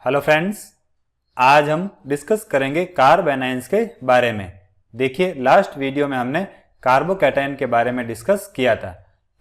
Hello friends, आज हम discuss करेंगे कार्ब एनायंस के बारे में। देखिए, लास्ट वीडियो में हमने कार्बोकैटायन के बारे में डिस्कस किया था।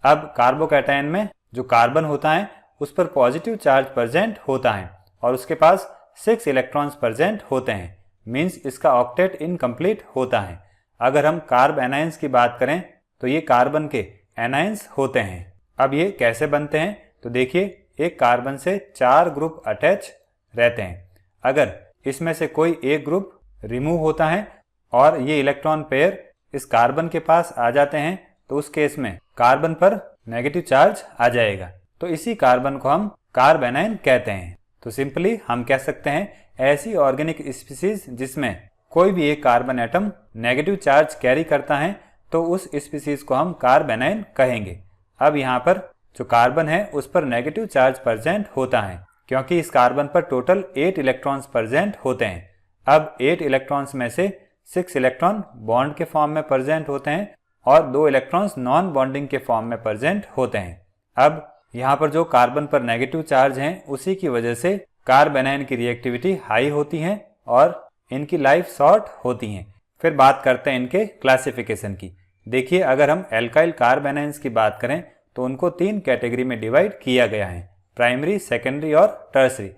अब कार्बोकैटायन में जो कार्बन होता है उस पर पॉजिटिव चार्ज प्रेजेंट होता है और उसके पास 6 इलेक्ट्रॉन्स प्रेजेंट होते हैं, मींस इसका ऑक्टेट इनकम्प्लीट होता है। अगर हम कार्ब एनायंस की बात करें तो ये कार्बन के एनायंस होते हैं। अब ये कैसे बनते हैं तो देखिए, एक कार्बन से 4 ग्रुप अटैच रहते हैं। अगर इसमें से कोई एक ग्रुप रिमूव होता है और ये इलेक्ट्रॉन पेयर इस कार्बन के पास आ जाते हैं तो उस केस में कार्बन पर नेगेटिव चार्ज आ जाएगा, तो इसी कार्बन को हम कार्ब एनायन कहते हैं। तो सिंपली हम कह सकते हैं ऐसी ऑर्गेनिक स्पीसीज जिसमें कोई भी एक carbon atom negative charge carry करता है तो उस स्पीसीज को हम कार्ब एनायन कहेंगे। अब यहाँ पर जो कार्बन है उस पर नेगेटिव चार्ज प्रेजेंट होता है क्योंकि इस कार्बन पर टोटल 8 इलेक्ट्रॉन्स प्रेजेंट होते हैं। अब 8 इलेक्ट्रॉन्स में से 6 इलेक्ट्रॉन बॉन्ड के फॉर्म में प्रेजेंट होते हैं और 2 इलेक्ट्रॉन्स नॉन बॉन्डिंग के फॉर्म में प्रेजेंट होते हैं। अब यहाँ पर जो कार्बन पर नेगेटिव चार्ज हैं उसी की वजह से कार्ब एनायन की रिएक्टिविटी हाई होती है और इनकी लाइफ शॉर्ट होती है। फिर बात करते हैं इनके क्लासिफिकेशन की। देखिए, अगर हम एल्काइल कार्ब एनायंस की बात करें तो उनको 3 कैटेगरी में डिवाइड किया गया है, प्राइमरी, सेकेंडरी और टर्सरी।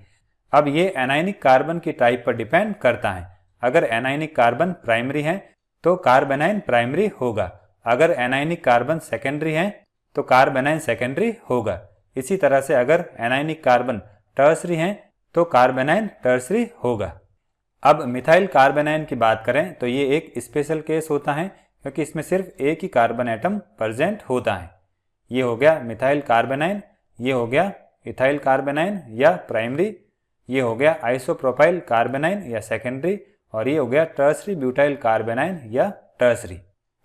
अब ये एनायनिक कार्बन की टाइप पर डिपेंड करता है। अगर एनायनिक कार्बन प्राइमरी है तो कार्ब एनायन प्राइमरी होगा, अगर एनायनिक कार्बन सेकेंडरी है तो कार्ब एनायन सेकेंडरी होगा। इसी तरह से अगर एनायनिक कार्बन टर्सरी है तो कार्ब एनायन टर्सरी होगा। अब मिथाइल कार्ब एनायन की बात करें तो ये एक स्पेशल केस होता है क्योंकि इसमें सिर्फ एक ही कार्बन एटम प्रेजेंट होता है। ये हो गया मिथाइल कार्ब एनायन, ये हो गया इथाइल कार्ब एनायन या प्राइमरी, ये हो गया आइसोप्रोपाइल कार्ब एनायन या सेकेंडरी और ये हो गया टर्सरी ब्यूटाइल कार्ब एनायन या टर्सरी।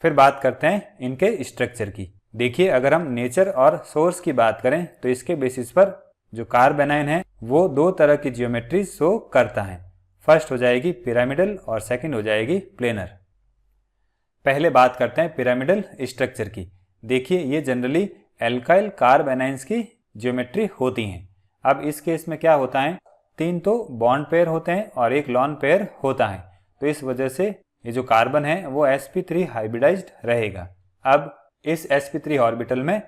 फिर बात करते हैं इनके स्ट्रक्चर की। देखिए, अगर हम नेचर और सोर्स की बात करें तो इसके बेसिस पर जो कार्ब एनायन है वो 2 तरह की जियोमेट्री शो करता है। फर्स्ट हो जाएगी पिरामिडल और सेकेंड हो जाएगी प्लेनर। पहले बात करते हैं पिरामिडल स्ट्रक्चर की। देखिए, ये जनरली एल्काइल कार्ब एनायंस की ज्योमेट्री होती हैं। अब इस केस में क्या होता है, 3 तो बॉन्ड पेयर होते हैं और एक लॉन पेयर होता है, तो इस वजह से ये जो कार्बन है वो sp3 हाइब्रिडाइज्ड रहेगा। अब इस sp3 ऑर्बिटल में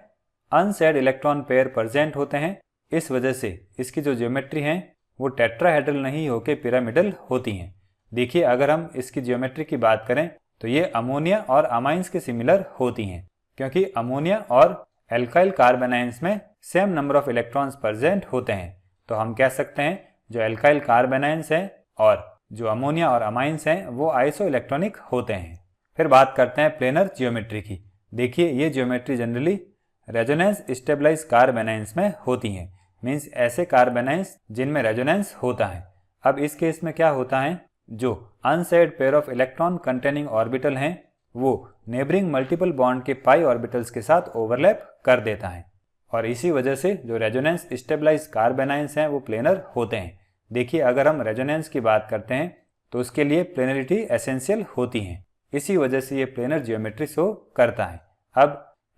अनसेड इलेक्ट्रॉन पेयर प्रेजेंट होते हैं, इस वजह से इसकी जो ज्योमेट्री है वो टेट्राहेड्रल नहीं होकर पिरामिडल होती हैं। देखिए, अगर हम इसकी ज्योमेट्री की बात करें तो ये अमोनिया और अमाइंस के सिमिलर होती हैं क्योंकि अमोनिया और एल्काइल कार्ब एनायंस में same number of electrons present होते हैं। तो हम कह सकते हैं जो एल्काइल कार्ब एनायंस हैं और जो अमोनिया और अमाइंस हैं वो आइसो इलेक्ट्रॉनिक होते हैं। फिर बात करते हैं प्लेनर ज्योमेट्री की। देखिए, ये geometry generally resonance stabilise carbanions में होती हैं, मीन्स ऐसे कार्ब एनायंस जिनमें रेजोनेंस होता है। अब इस केस में क्या होता है, जो unsaid pair of electron containing orbital हैं वो नेबरिंग मल्टीपल बॉन्ड के पाई ऑर्बिटल्स के साथ ओवरलैप कर देता है और इसी वजह से जो रेजोनेंस स्टेबलाइज कार्ब एनायंस हैं वो प्लेनर होते हैं। देखिए, अगर हम रेजोनेंस की बात करते हैं तो उसके लिए प्लेनरिटी एसेंशियल होती है, इसी वजह से ये प्लेनर जियोमेट्री शो करता है। अब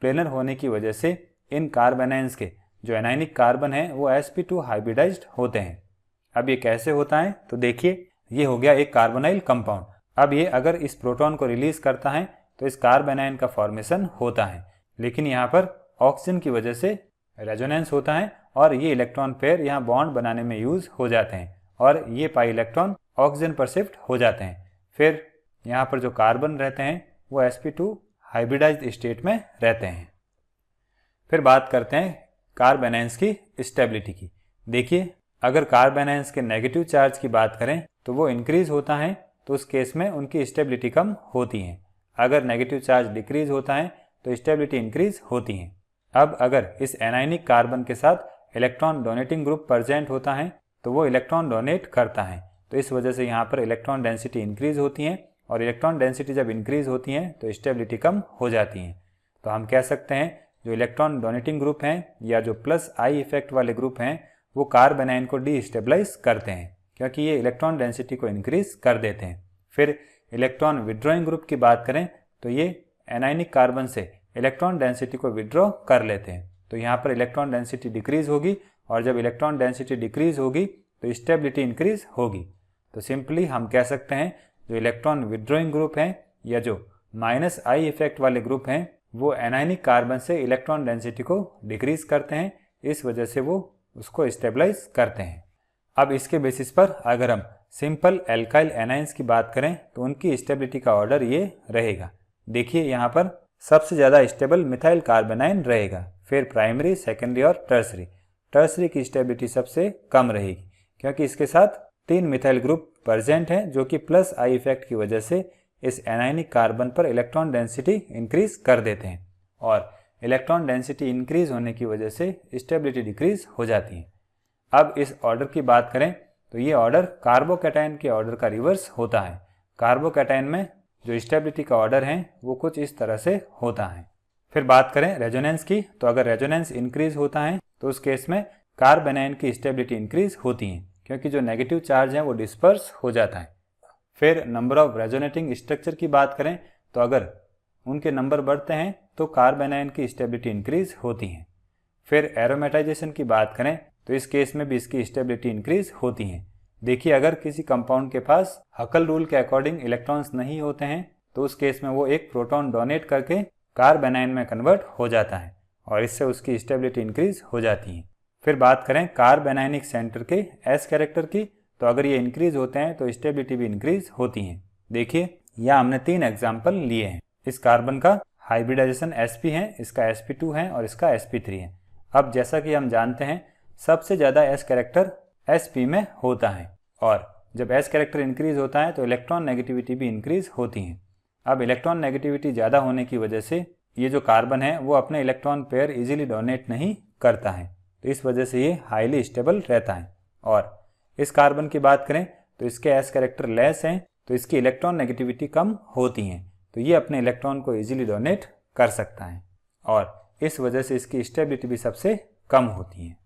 प्लेनर होने की वजह से इन कार्ब एनायंस के जो एनायनिक कार्बन है वो sp2 हाइब्रिडाइज्ड होते हैं। अब ये कैसे होता है तो देखिए, ये हो गया एक कार्बोनाइल कंपाउंड। अब ये अगर इस प्रोटॉन को रिलीज करता है तो इस कार्ब एनायन का फॉर्मेशन होता है, लेकिन यहाँ पर ऑक्सीजन की वजह से रेजोनेंस होता है और ये इलेक्ट्रॉन पेयर यहाँ बॉन्ड बनाने में यूज हो जाते हैं और ये पाई इलेक्ट्रॉन ऑक्सीजन पर शिफ्ट हो जाते हैं। फिर यहाँ पर जो कार्बन रहते हैं वो sp2 हाइब्रिडाइज्ड स्टेट में रहते हैं। फिर बात करते हैं कार्ब एनायंस की स्टेबिलिटी की। देखिए, अगर कार्ब एनायंस के नेगेटिव चार्ज की बात करें तो वो इंक्रीज होता है, तो उस केस में उनकी स्टेबिलिटी कम होती है। अगर नेगेटिव चार्ज डिक्रीज होता है तो स्टेबिलिटी इंक्रीज होती है। अब अगर इस एनायनिक कार्बन के साथ इलेक्ट्रॉन डोनेटिंग ग्रुप प्रेजेंट होता है तो वो इलेक्ट्रॉन डोनेट करता है, तो इस वजह से यहाँ पर इलेक्ट्रॉन डेंसिटी इंक्रीज होती है और इलेक्ट्रॉन डेंसिटी जब इंक्रीज होती है तो स्टेबिलिटी कम हो जाती है। तो हम कह सकते हैं जो इलेक्ट्रॉन डोनेटिंग ग्रुप हैं या जो प्लस आई इफेक्ट वाले ग्रुप हैं वो कार्ब एनायन को डीस्टेबलाइज करते हैं क्योंकि ये इलेक्ट्रॉन डेंसिटी को इंक्रीज कर देते हैं। फिर इलेक्ट्रॉन विड्रॉइंग ग्रुप की बात करें तो ये एनायनिक कार्बन से इलेक्ट्रॉन डेंसिटी को विड्रॉ कर लेते हैं, तो यहाँ पर इलेक्ट्रॉन डेंसिटी डिक्रीज होगी और जब इलेक्ट्रॉन डेंसिटी डिक्रीज होगी तो स्टेबिलिटी इंक्रीज होगी। तो सिंपली हम कह सकते हैं जो इलेक्ट्रॉन विड्रॉइंग ग्रुप हैं या जो -I इफेक्ट वाले ग्रुप हैं वो एनायनिक कार्बन से इलेक्ट्रॉन डेंसिटी को डिक्रीज करते हैं, इस वजह से वो उसको स्टेबलाइज करते हैं। अब इसके बेसिस पर अगर हम सिंपल एल्काइल एनाइंस की बात करें तो उनकी स्टेबिलिटी का ऑर्डर ये रहेगा। देखिए यहाँ पर सबसे ज़्यादा स्टेबल मिथाइल कार्बोनाइन रहेगा, फिर प्राइमरी, सेकेंडरी और टर्सरी। टर्सरी की स्टेबिलिटी सबसे कम रहेगी क्योंकि इसके साथ 3 मिथाइल ग्रुप प्रेजेंट हैं जो कि +I इफेक्ट की वजह से इस एनायनिक कार्बन पर इलेक्ट्रॉन डेंसिटी इंक्रीज कर देते हैं और इलेक्ट्रॉन डेंसिटी इंक्रीज होने की वजह से स्टेबिलिटी डिक्रीज हो जाती है। अब इस ऑर्डर की बात करें तो ये ऑर्डर कार्बोकैटायन के ऑर्डर का रिवर्स होता है। कार्बोकैटायन में जो स्टेबिलिटी का ऑर्डर है वो कुछ इस तरह से होता है। फिर बात करें रेजोनेंस की, तो अगर रेजोनेंस इंक्रीज होता है तो उस केस में कार्बोनाइन की स्टेबिलिटी इंक्रीज होती है क्योंकि जो नेगेटिव चार्ज है वो डिस्पर्स हो जाता है। फिर नंबर ऑफ रेजोनेटिंग स्ट्रक्चर की बात करें तो अगर उनके नंबर बढ़ते हैं तो कार्बोनाइन की स्टेबिलिटी इंक्रीज होती है। फिर एरोमेटाइजेशन की बात करें तो इस केस में भी इसकी स्टेबिलिटी इंक्रीज होती है। देखिए अगर किसी कंपाउंड के पास हकल रूल के अकॉर्डिंग इलेक्ट्रॉन्स नहीं होते हैं तो उस केस में वो एक प्रोटॉन डोनेट करके कार्बोनाइन में कन्वर्ट हो जाता है और इससे उसकी स्टेबिलिटी इंक्रीज हो जाती है। फिर बात करें कार्बोनाइनिक सेंटर के S कैरेक्टर की, तो अगर ये इंक्रीज होते हैं तो स्टेबिलिटी भी इंक्रीज होती है। देखिए यहाँ हमने 3 एग्जाम्पल लिए हैं। इस कार्बन का हाइब्रिडाइजेशन sp है, इसका sp2 है और इसका sp3 है। अब जैसा कि हम जानते हैं सबसे ज़्यादा S कैरेक्टर sp में होता है और जब S कैरेक्टर इंक्रीज होता है तो इलेक्ट्रॉन नेगेटिविटी भी इंक्रीज होती है। अब इलेक्ट्रॉन नेगेटिविटी ज़्यादा होने की वजह से ये जो कार्बन है वो अपने इलेक्ट्रॉन पेयर इजीली डोनेट नहीं करता है, तो इस वजह से ये हाईली स्टेबल रहता है। और इस कार्बन की बात करें तो इसके S कैरेक्टर लेस हैं तो इसकी इलेक्ट्रॉन नेगेटिविटी कम होती हैं, तो ये अपने इलेक्ट्रॉन को इजीली डोनेट कर सकता है और इस वजह से इसकी स्टेबिलिटी भी सबसे कम होती है।